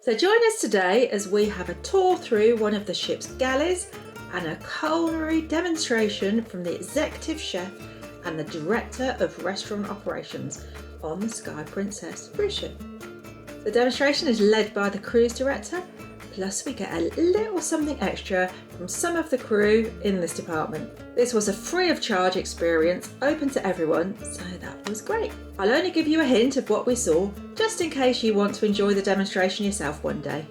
So join us today as we have a tour through one of the ship's galleys and a culinary demonstration from the executive chef and the director of restaurant operations on the Sky Princess cruise ship. The demonstration is led by the cruise director, plus we get a little something extra from some of the crew in this department. This was a free of charge experience, open to everyone, so that was great. I'll only give you a hint of what we saw, just in case you want to enjoy the demonstration yourself one day.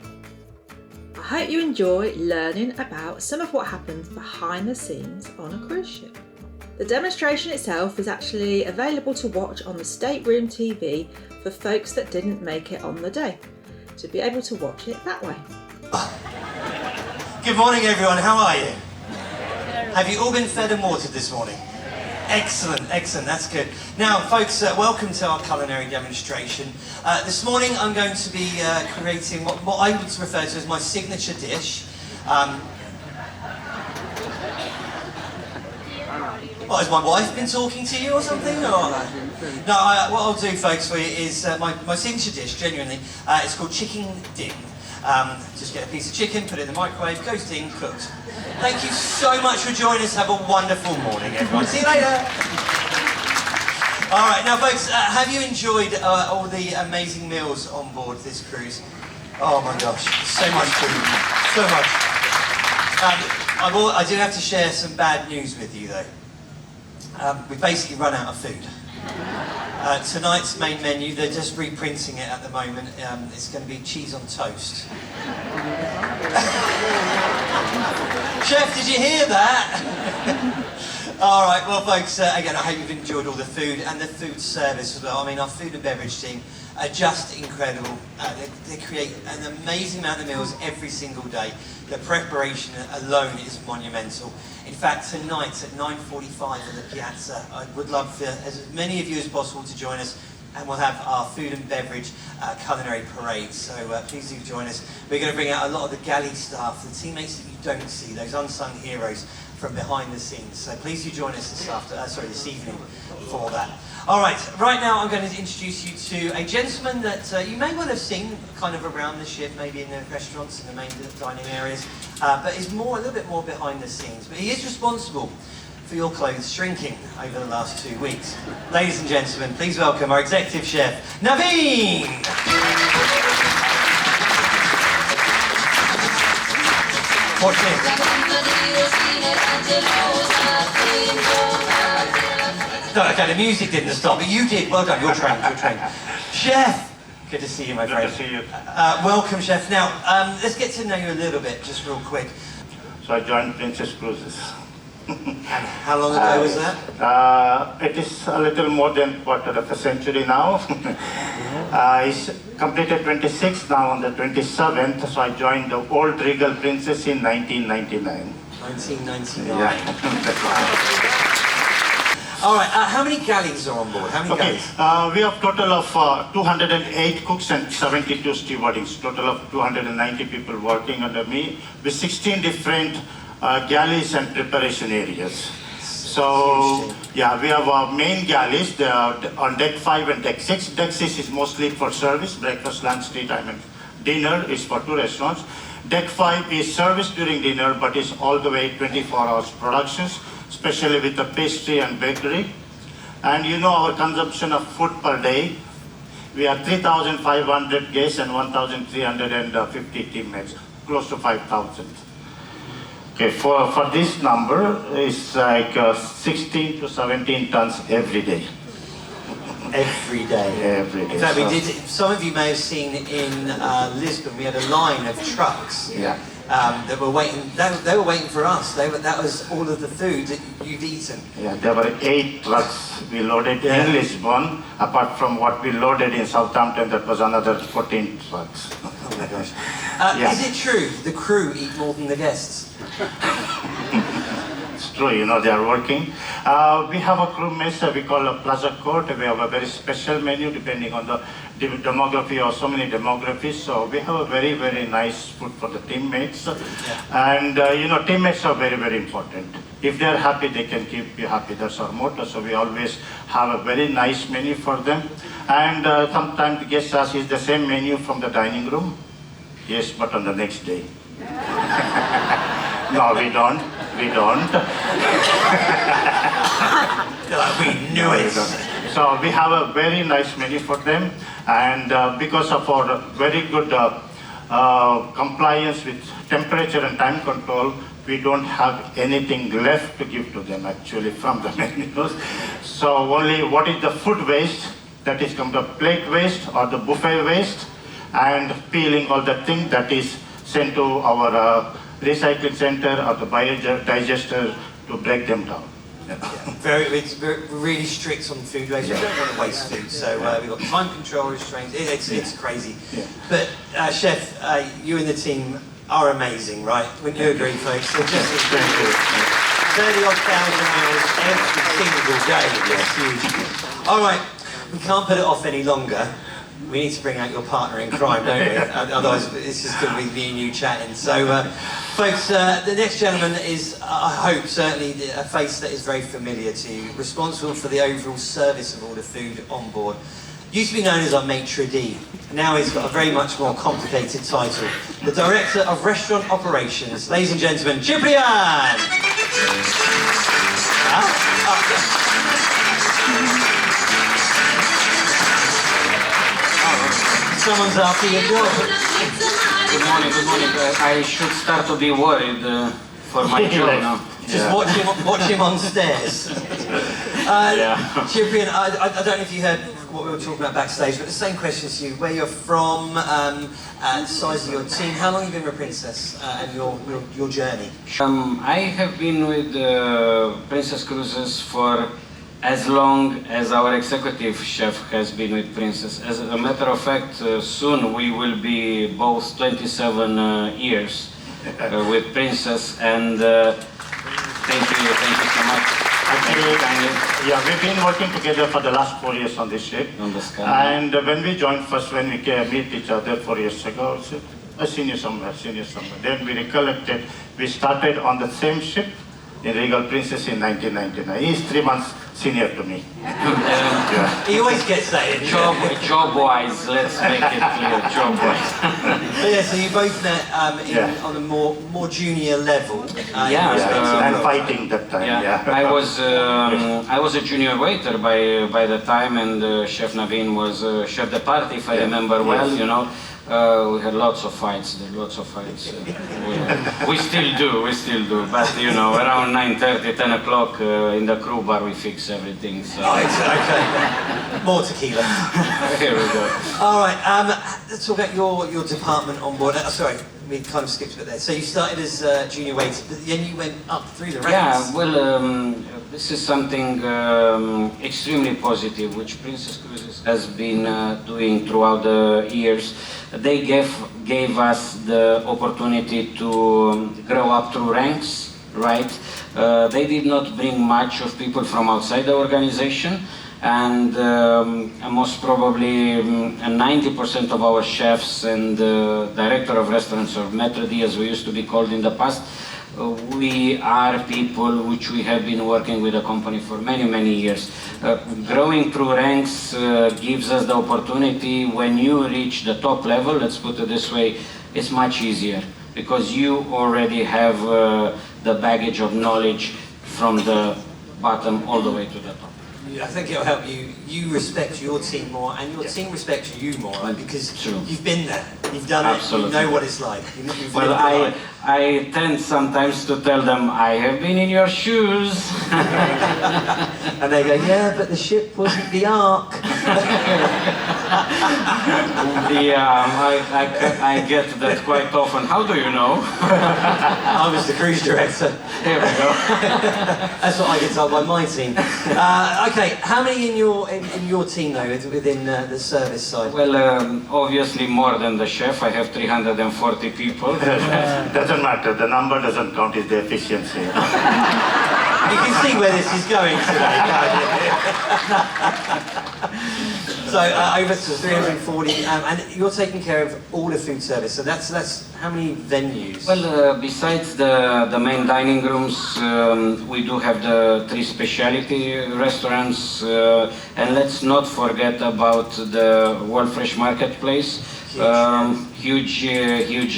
I hope you enjoy learning about some of what happens behind the scenes on a cruise ship. The demonstration itself is actually available to watch on the stateroom TV for folks that didn't make it on the day, to be able to watch it that way. Good morning everyone, how are you? Have you all been fed and watered this morning? Excellent, excellent, that's good. Now folks, welcome to our culinary demonstration. This morning I'm going to be creating what I would refer to as my signature dish. What, has my wife been talking to you or something? Or? No, what I'll do folks for you is my signature dish, genuinely, it's called chicken ding. Just get a piece of chicken, put it in the microwave, goes ding, cooked. Thank you so much for joining us. Have a wonderful morning, everyone. See you later. All right, now, folks, have you enjoyed all the amazing meals on board this cruise? Oh my gosh, so much food, so much. I do have to share some bad news with you, though. We've basically run out of food. Tonight's main menu, they're just reprinting it at the moment. It's going to be cheese on toast. Chef, did you hear that? All right, well folks, again, I hope you've enjoyed all the food and the food service as well. I mean, our food and beverage team are just incredible. They create an amazing amount of meals every single day. The preparation alone is monumental. In fact, tonight at 9:45 in the Piazza, I would love for as many of you as possible to join us, and we'll have our food and beverage culinary parade. So please do join us. We're going to bring out a lot of the Galley staff, the teammates that you don't see, those unsung heroes from behind the scenes. So please do join us this evening for that. All right, right now I'm going to introduce you to a gentleman that you may well have seen kind of around the ship, maybe in the restaurants and the main dining areas, but is a little bit more behind the scenes. But he is responsible for your clothes shrinking over the last 2 weeks. Ladies and gentlemen, please welcome our executive chef, Naveen! Watch this. No, okay, the music didn't stop, but you did. Well done, you're trained, you're trained. Chef! Good to see you, my friend. Good to see you. Welcome, Chef. Now, let's get to know you a little bit, just real quick. So I joined Princess Cruises. And how long ago was that? It is a little more than quarter of a century now. It's completed 26 now on the 27th, so I joined the old Regal Princess in 1999. 1999. Yeah. All right, how many galleys are on board? How many galleys? We have total of 208 cooks and 72 stewardings. Total of 290 people working under me with 16 different galleys and preparation areas. So, yeah, we have our main galleys. They are on deck 5 and deck 6. Deck 6 is mostly for service, breakfast, lunch, tea time, and dinner is for 2 restaurants. Deck 5 is service during dinner, but is all the way 24 hours productions, especially with the pastry and bakery. And you know our consumption of food per day. We have 3,500 guests and 1,350 teammates, close to 5,000. Okay, for this number, it's like 16 to 17 tons every day. Every day. Every day. In fact, we did. Some of you may have seen in Lisbon. We had a line of trucks. Yeah. That were waiting. They were waiting for us. That was all of the food that you've eaten. Yeah, there were 8 trucks we loaded in Lisbon. Apart from what we loaded in Southampton, that was another 14 trucks. Oh my gosh. Is it true the crew eat more than the guests? It's true, you know, they are working. We have a crew mess we call a plaza court. We have a very special menu depending on the demography, or so many demographies. So we have a very, very nice food for the teammates. And you know, teammates are very, very important. If they are happy, they can keep you happy. That's our motto. So we always have a very nice menu for them. And sometimes the guests ask, is the same menu from the dining room? Yes, but on the next day. No, we don't. We don't. We knew it. So we have a very nice menu for them, and because of our very good compliance with temperature and time control, we don't have anything left to give to them actually from the menus. So only what is the food waste, that is come to plate waste or the buffet waste, and peeling all the thing that is sent to our recycling center or the biodigester to break them down. It's really strict on food waste. We don't want to waste food, so we've got time control restraints. It's crazy. Yeah. But Chef, you and the team are amazing, right? Wouldn't you agree, folks? They're just incredible. 30-odd thousand meals every single day. It's huge. All right, we can't put it off any longer. We need to bring out your partner in crime, don't we? Otherwise, it's just going to be me and you chatting. So, folks, the next gentleman is, I hope, certainly a face that is very familiar to you, responsible for the overall service of all the food on board. Used to be known as our maitre d'. Now he's got a very much more complicated title. The Director of Restaurant Operations. Ladies and gentlemen, Ciprian! Someone's after your job. Good morning, good morning. I should start to be worried for my job now. Just watch him on stairs. Ciprian, I don't know if you heard what we were talking about backstage, but the same question to you. Where you're from, the size of your team, how long have you been with Princess and your journey? I have been with Princess Cruises for as long as our executive chef has been with Princess. As a matter of fact, soon we will be both 27 years with Princess, and thank you so much. Actually, yeah, we've been working together for the last 4 years on this ship. On the Sky. And when we joined first, when we meet each other 4 years ago, a senior somewhere. Then we recollected, we started on the same ship in Regal Princess in 1999. He's 3 months senior to me. He always gets that in. Job-wise, let's make it clear, job-wise. Yeah, so you both met on a more junior level. And fighting that time. Yeah. I was a junior waiter by the time, and Chef Naveen was chef de partie, if I remember well. You know, we had lots of fights. We still do. But you know, around 9:30, 10 o'clock in the crew bar, we fix everything. So. Oh, okay. More tequila. Here we go. All right. Let's talk about your department on board. Sorry, we kind of skipped a bit there. So you started as junior waiter, but then you went up through the ranks. Yeah. Well, this is something extremely positive, which Princess Cruises has been doing throughout the years. They gave us the opportunity to grow up through ranks, right? They did not bring much of people from outside the organization, and most probably 90% of our chefs and director of restaurants, or maitre d' as we used to be called in the past, we are people which we have been working with the company for many years. Growing through ranks gives us the opportunity. When you reach the top level, let's put it this way, it's much easier because you already have the baggage of knowledge from the bottom all the way to the top. I think it'll help you. You respect your team more, and your team respects you more, right? Because you've been there, you've done Absolutely. it, you know what it's like. You've well, I tend sometimes to tell them, I have been in your shoes. And they go, yeah, but the ship wasn't the Ark. Yeah, I get that quite often. How do you know? I was the cruise director. Here we go. That's what I get told by my team. Okay, how many in your team though, within the service side? Well, obviously more than the chef. I have 340 people. Doesn't matter, the number doesn't count, it's the efficiency. You can see where this is going today, can't you? So over to 340, and you're taking care of all the food service. So that's how many venues? Well, besides the main dining rooms, we do have the 3 specialty restaurants, and let's not forget about the World Fresh Marketplace. Huge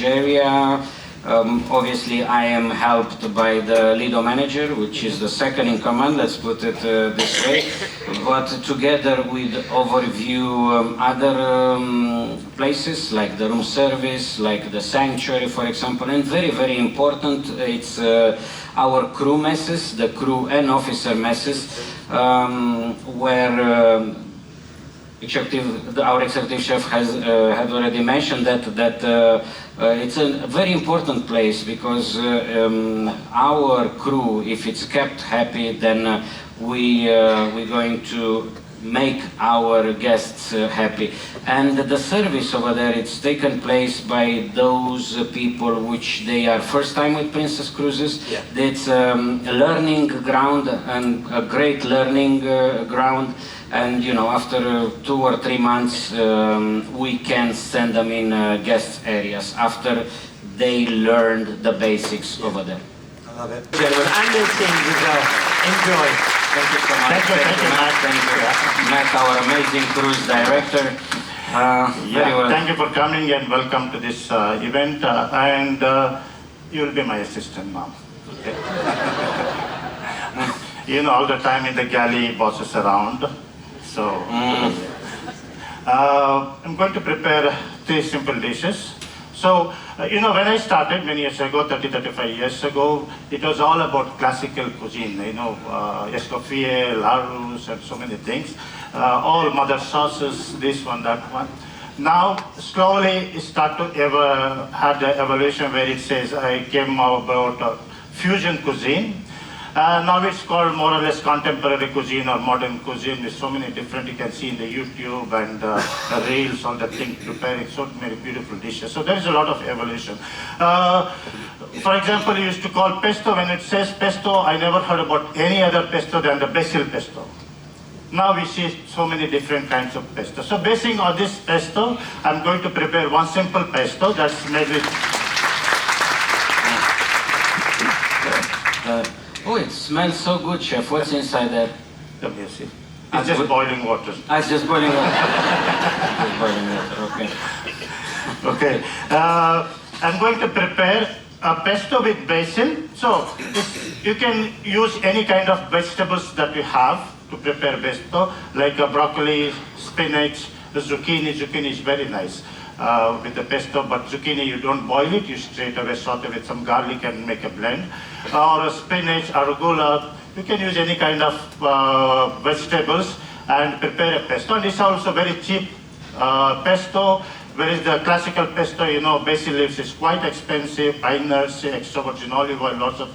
area. Obviously, I am helped by the Lido manager, which is the second in command, let's put it this way. But together with overview other places like the room service, like the sanctuary, for example, and very, very important, it's our crew messes, the crew and officer messes, where our executive chef had already mentioned that it's a very important place because our crew, if it's kept happy, then we're going to make our guests happy. And the service over there, it's taken place by those people which they are first time with Princess Cruises. Yeah. It's a learning ground and a great learning ground. And you know, after 2 or 3 months, we can send them in guest areas after they learned the basics over there. I love it. Gentlemen, and their teams as well. Enjoy. Thank you so much. Thank you, Matt. Thank you, Matt, our amazing cruise director. Very well. Thank you for coming and welcome to this event. And you will be my assistant now. Okay. You know, all the time in the galley, bosses around. So, I'm going to prepare 3 simple dishes. So, you know, when I started many years ago, 35 years ago, it was all about classical cuisine, you know, escoffier, larus, and so many things. All mother sauces, this one, that one. Now, slowly, it started to had the evolution where it says, I came about fusion cuisine. Now it's called more or less contemporary cuisine or modern cuisine with so many different, you can see in the YouTube and reels, all the things, preparing so many beautiful dishes. So there is a lot of evolution. For example, you used to call pesto, when it says pesto, I never heard about any other pesto than the basil pesto. Now we see so many different kinds of pesto. So basing on this pesto, I'm going to prepare one simple pesto that's made with... Oh, it smells so good, chef. What's inside there? Let me see. It's just boiling water. It's just boiling water. Just boiling water, okay. Okay. I'm going to prepare a pesto with basil. So you can use any kind of vegetables that you have to prepare pesto, like broccoli, spinach, zucchini. Zucchini is very nice with the pesto, but zucchini you don't boil it, you straight away saute with some garlic and make a blend. Or spinach, arugula, you can use any kind of vegetables and prepare a pesto. And it's also very cheap pesto, whereas the classical pesto, you know, basil leaves is quite expensive, pine nuts, extra virgin olive oil, lots of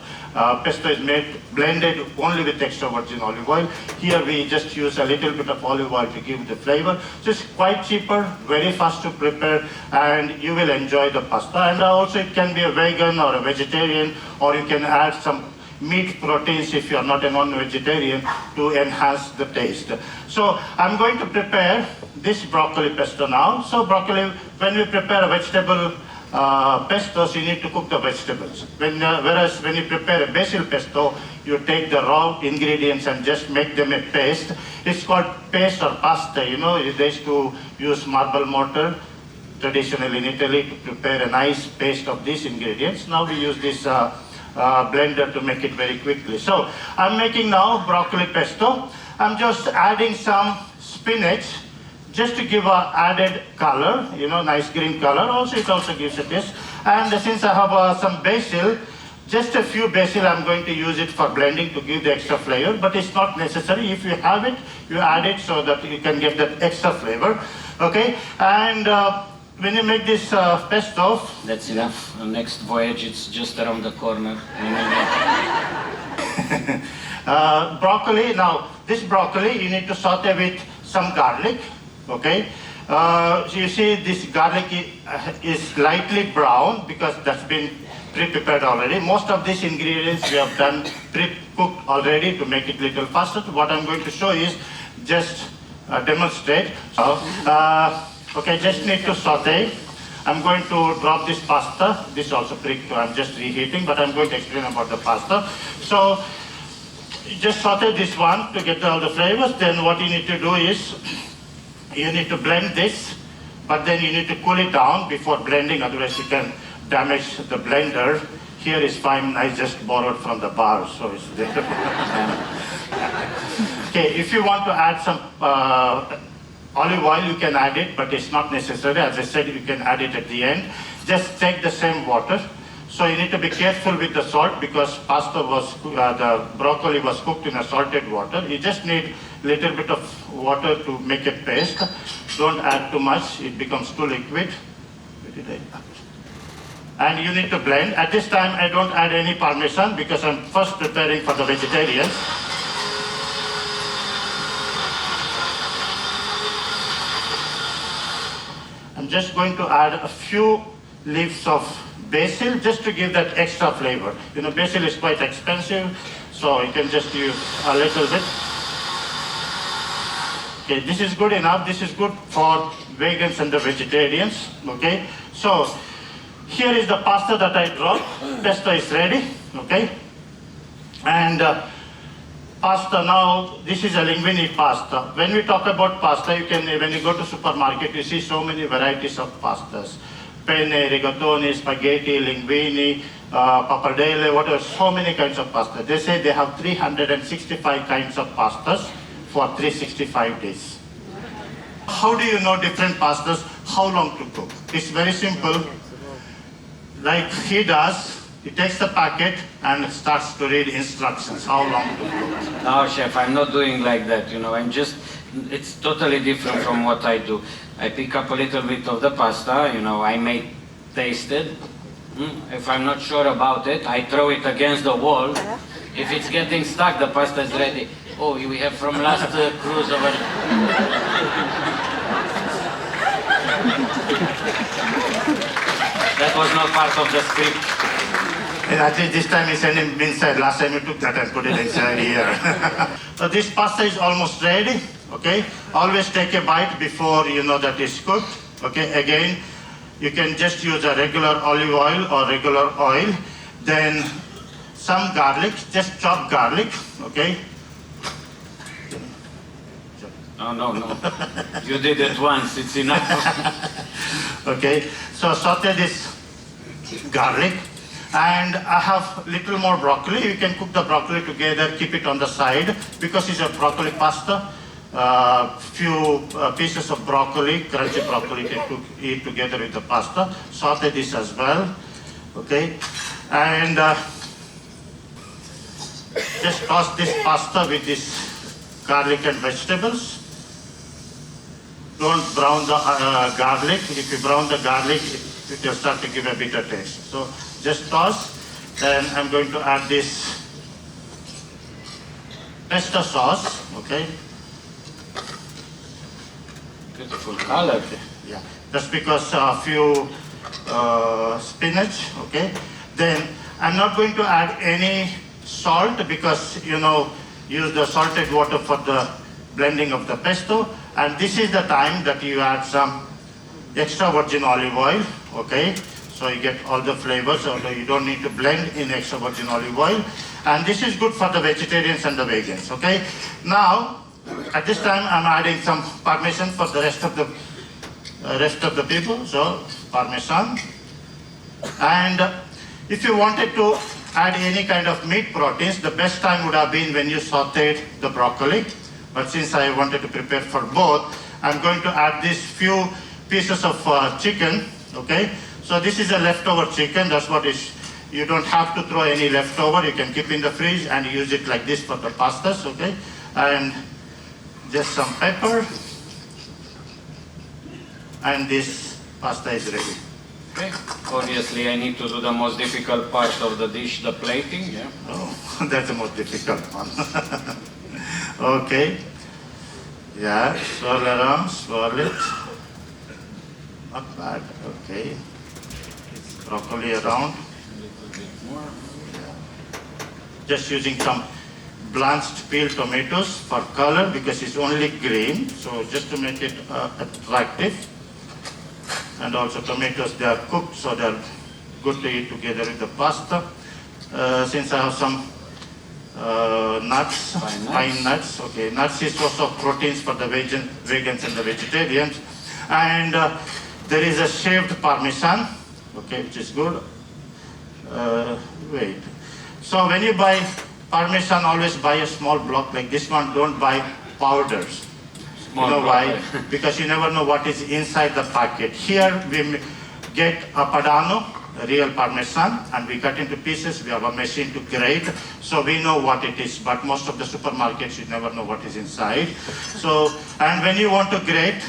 pesto is made, blended only with extra virgin olive oil. Here we just use a little bit of olive oil to give the flavor. So it's quite cheaper, very fast to prepare, and you will enjoy the pasta. And also it can be a vegan or a vegetarian, or you can add some meat proteins if you are not a non-vegetarian to enhance the taste. So I'm going to prepare this broccoli pesto now. So broccoli, when we prepare a vegetable pestos, you need to cook the vegetables. Whereas when you prepare a basil pesto, you take the raw ingredients and just make them a paste. It's called paste or pasta, you know. They used to use marble mortar traditionally in Italy to prepare a nice paste of these ingredients. Now we use this blender to make it very quickly. So I'm making now broccoli pesto. I'm just adding some spinach just to give a added color, you know, nice green color. Also, it also gives a taste. And since I have some basil, just a few basil, I'm going to use it for blending to give the extra flavor, but it's not necessary. If you have it, you add it so that you can get that extra flavor, okay? And when you make this pesto... That's enough. Next voyage, it's just around the corner. Broccoli, now, this broccoli, you need to saute with some garlic. Okay, so you see this garlic is lightly brown because that's been pre-prepared already. Most of these ingredients we have done pre-cooked already to make it little faster. So what I'm going to show is just demonstrate. So, okay, just need to saute. I'm going to drop this pasta. This also I'm just reheating, but I'm going to explain about the pasta. So, just saute this one to get all the flavors. Then what you need to do is, you need to blend this, but then you need to cool it down before blending, otherwise you can damage the blender. Here is fine, I just borrowed from the bar, so it's there. Okay, if you want to add some olive oil, you can add it, but it's not necessary. As I said, you can add it at the end. Just take the same water. So you need to be careful with the salt because the broccoli was cooked in a salted water. You just need a little bit of water to make a paste. Don't add too much, it becomes too liquid. And you need to blend. At this time, I don't add any parmesan because I'm first preparing for the vegetarians. I'm just going to add a few leaves of basil just to give that extra flavor. You know, basil is quite expensive, so you can just use a little bit. Okay, this is good enough. This is good for vegans and the vegetarians. Okay, so here is the pasta that I dropped. Pesto is ready. Okay, and pasta now. This is a linguine pasta. When we talk about pasta, when you go to supermarket, you see so many varieties of pastas. Penne, rigatoni, spaghetti, linguine, pappardelle, whatever, so many kinds of pasta. They say they have 365 kinds of pastas for 365 days. How do you know different pastas, how long to cook? It's very simple. Like he does, he takes the packet and starts to read instructions, how long to cook. No, chef, I'm not doing like that, you know, it's totally different from what I do. I pick up a little bit of the pasta, you know, I may taste it. If I'm not sure about it, I throw it against the wall. If it's getting stuck, the pasta is ready. Oh, we have from last cruise over. That was not part of the script. And at least this time he sent him inside. Last time he took that and put it inside here. So this pasta is almost ready. Okay, always take a bite before you know that it's cooked. Okay, again, you can just use a regular olive oil or regular oil. Then some garlic, just chop garlic. Okay. No. You did it once, it's enough. Okay, so saute this garlic. And I have little more broccoli. You can cook the broccoli together, keep it on the side because it's a broccoli pasta. Few pieces of broccoli, crunchy broccoli, you can eat together with the pasta. Saute this as well. Okay, and just toss this pasta with this garlic and vegetables. Don't brown the garlic. If you brown the garlic, it will start to give a bitter taste. So just toss. Then I'm going to add this pesto sauce. Okay. Beautiful color. Yeah. Just because a few spinach. Okay. Then I'm not going to add any salt because use the salted water for the blending of the pesto. And this is the time that you add some extra virgin olive oil, okay? So you get all the flavors, although you don't need to blend in extra virgin olive oil. And this is good for the vegetarians and the vegans, okay? Now, at this time, I'm adding some parmesan for the rest of the people, so parmesan. And if you wanted to add any kind of meat proteins, the best time would have been when you sauteed the broccoli. But since I wanted to prepare for both, I'm going to add these few pieces of chicken, okay? So this is a leftover chicken, that's what is, you don't have to throw any leftover, you can keep in the fridge and use it like this for the pastas, okay? And just some pepper, and this pasta is ready. Okay. Obviously, I need to do the most difficult part of the dish, the plating, yeah? Oh, that's the most difficult one. Okay. Yeah, swirl around, swirl it. Not bad, okay. It's broccoli around. A little bit more. Yeah. Just using some blanched peeled tomatoes for color because it's only green, so just to make it attractive. And also tomatoes, they are cooked, so they're good to eat together with the pasta. Since I have some nuts, pine nuts. Okay, nuts is source of proteins for the vegans and the vegetarians. And there is a shaved parmesan, okay, which is good. Wait. So when you buy parmesan, always buy a small block like this one. Don't buy powders. You know why? Because you never know what is inside the packet. Here we get a padano, a real parmesan, and we cut into pieces. We have a machine to grate, so we know what it is. But most of the supermarkets, you never know what is inside. So, and when you want to grate,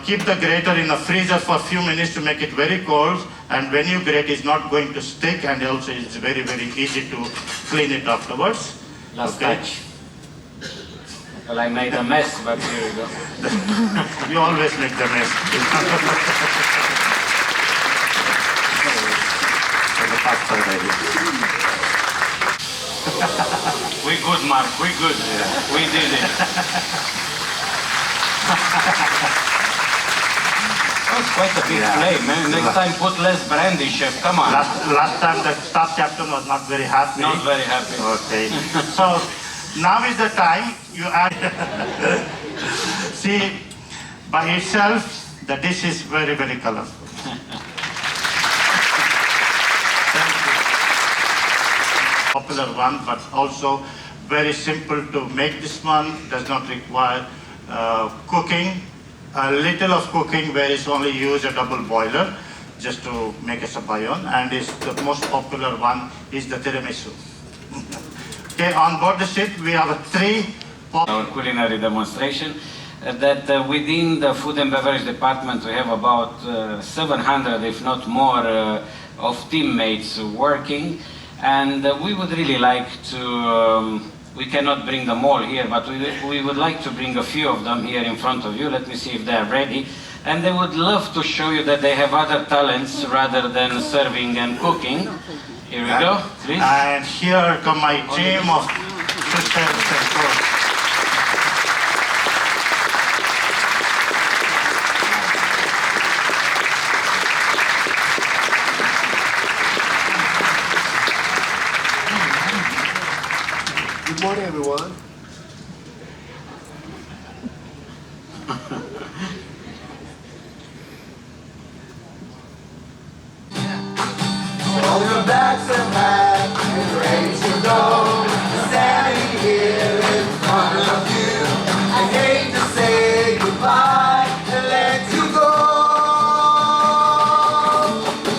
keep the grater in the freezer for a few minutes to make it very cold. And when you grate, it's not going to stick, and also it's very, very easy to clean it afterwards. Last touch. Well, I made a mess, but here we go. You always make the mess. The pasta ready. We good, Mark. We good. Yeah. We did it. That's quite a big flame, man. Next time put less brandy, chef. Come on. Last time the staff captain was not very happy. Not very happy. Okay. So now is the time you add. See, by itself, the dish is very, very colorful. Popular one, but also very simple to make. This one does not require cooking. A little of cooking where it's only use a double boiler just to make a sabayon, and is the most popular one is the tiramisu. Okay, on board the ship we have our culinary demonstration. That within the food and beverage department we have about 700, if not more, of teammates working, and we would really like to. We cannot bring them all here, but we would like to bring a few of them here in front of you. Let me see if they are ready. And they would love to show you that they have other talents rather than serving and cooking. Here we go, please. And here come my team of sisters and brothers. Good morning, everyone. All your bags are packed and ready to go. Standing here in front of you. I hate to say goodbye and let you go.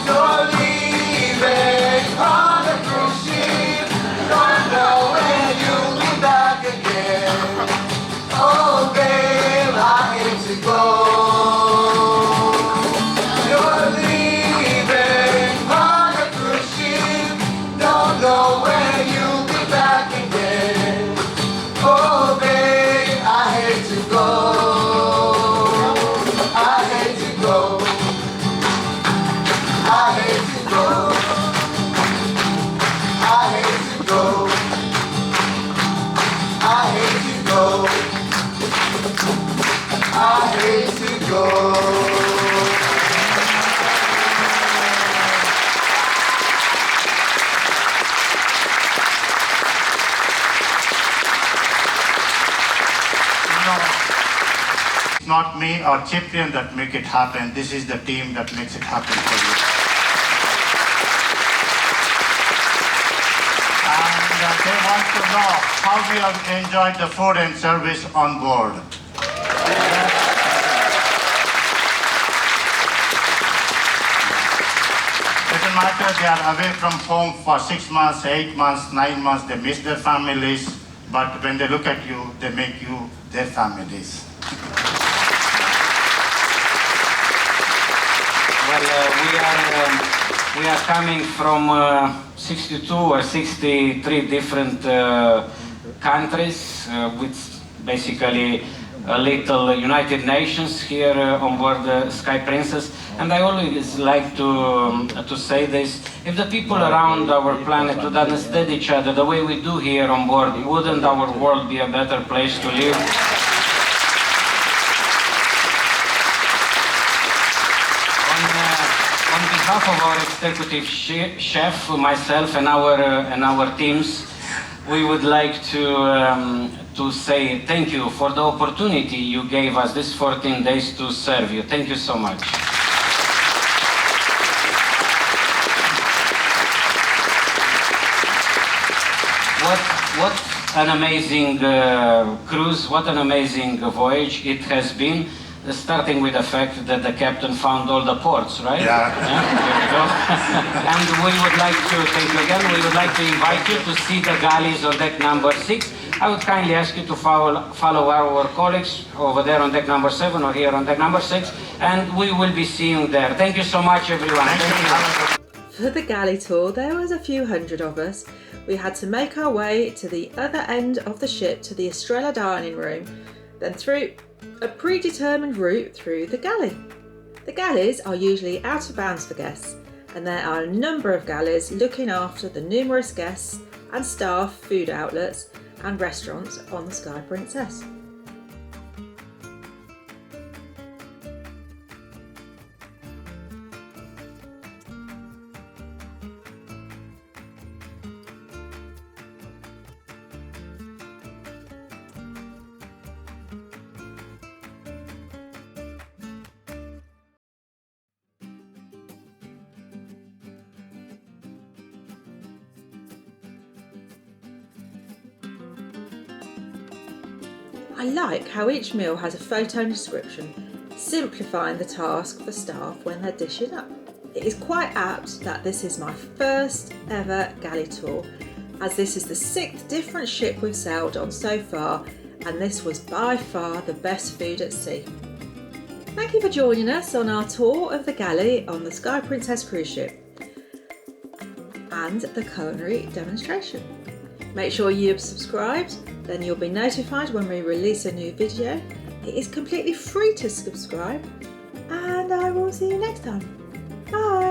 You're leaving on a cruise ship. Don't know when you'll be back again. Oh, babe, I hate to go. You're leaving on a cruise ship. Don't know when you'll be back again. Oh, babe, I hate to go. I hate to go. I hate to go. I hate to go. I hate to go. I hate to go. It's not me or Cyprian that make it happen. This is the team that makes it happen for you. And they want to know how we have enjoyed the food and service on board. Doesn't matter, they are away from home for 6 months, 8 months, 9 months, they miss their families, but when they look at you, they make you their families. Well, we are coming from 62 or 63 different countries, with basically a little United Nations here on board the Sky Princess. And I always like to say this: if the people around our planet would understand each other the way we do here on board, wouldn't our world be a better place to live? On behalf of our executive chef, myself, and our teams, we would like to say thank you for the opportunity you gave us this 14 days to serve you. Thank you so much. What an amazing cruise, what an amazing voyage it has been. Starting with the fact that the captain found all the ports, right? Yeah. There we go. And we would like to, thank you again, we would like to invite you to see the galleys on deck number 6. I would kindly ask you to follow our colleagues over there on deck number 7 or here on deck number 6, and we will be seeing you there. Thank you so much, everyone. Thank you. For the galley tour, there was a few hundred of us. We had to make our way to the other end of the ship to the Estrella dining room, then through a predetermined route through the galley. The galleys are usually out of bounds for guests, and there are a number of galleys looking after the numerous guests and staff food outlets and restaurants on the Sky Princess. I like how each meal has a photo and description, simplifying the task for staff when they're dishing up. It is quite apt that this is my first ever galley tour, as this is the 6th different ship we've sailed on so far, and this was by far the best food at sea. Thank you for joining us on our tour of the galley on the Sky Princess cruise ship and the culinary demonstration. Make sure you've subscribed, then you'll be notified when we release a new video. It is completely free to subscribe, and I will see you next time. Bye!